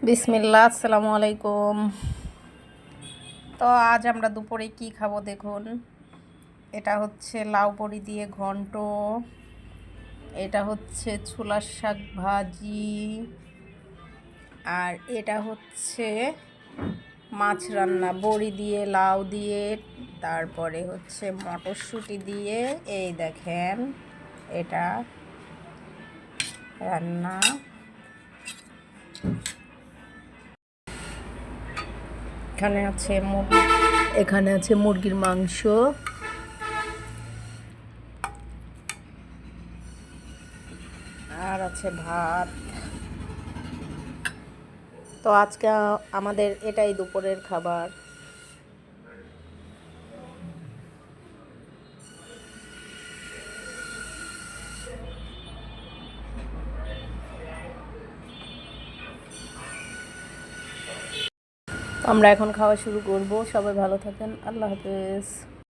বিসমিল্লাহ, আসসালামু আলাইকুম। তো আজ আমরা দুপুরে কি খাবো দেখুন। এটা হচ্ছে লাউ বড়ি দিয়ে ঘন্ট, এটা হচ্ছে ছোলার শাক ভাজি, আর এটা হচ্ছে মাছ রান্না বড়ি দিয়ে লাউ দিয়ে, তারপরে হচ্ছে মটরশুঁটি দিয়ে। এই দেখেন এটা রান্না। এখানে আছে মুরগির মাংস, আর আছে ভাত। তো আজকে আমাদের এটাই দুপুরের খাবার। আমরা এখন খাওয়া শুরু করব। সবাই ভালো থাকেন। আল্লাহ হাফেজ।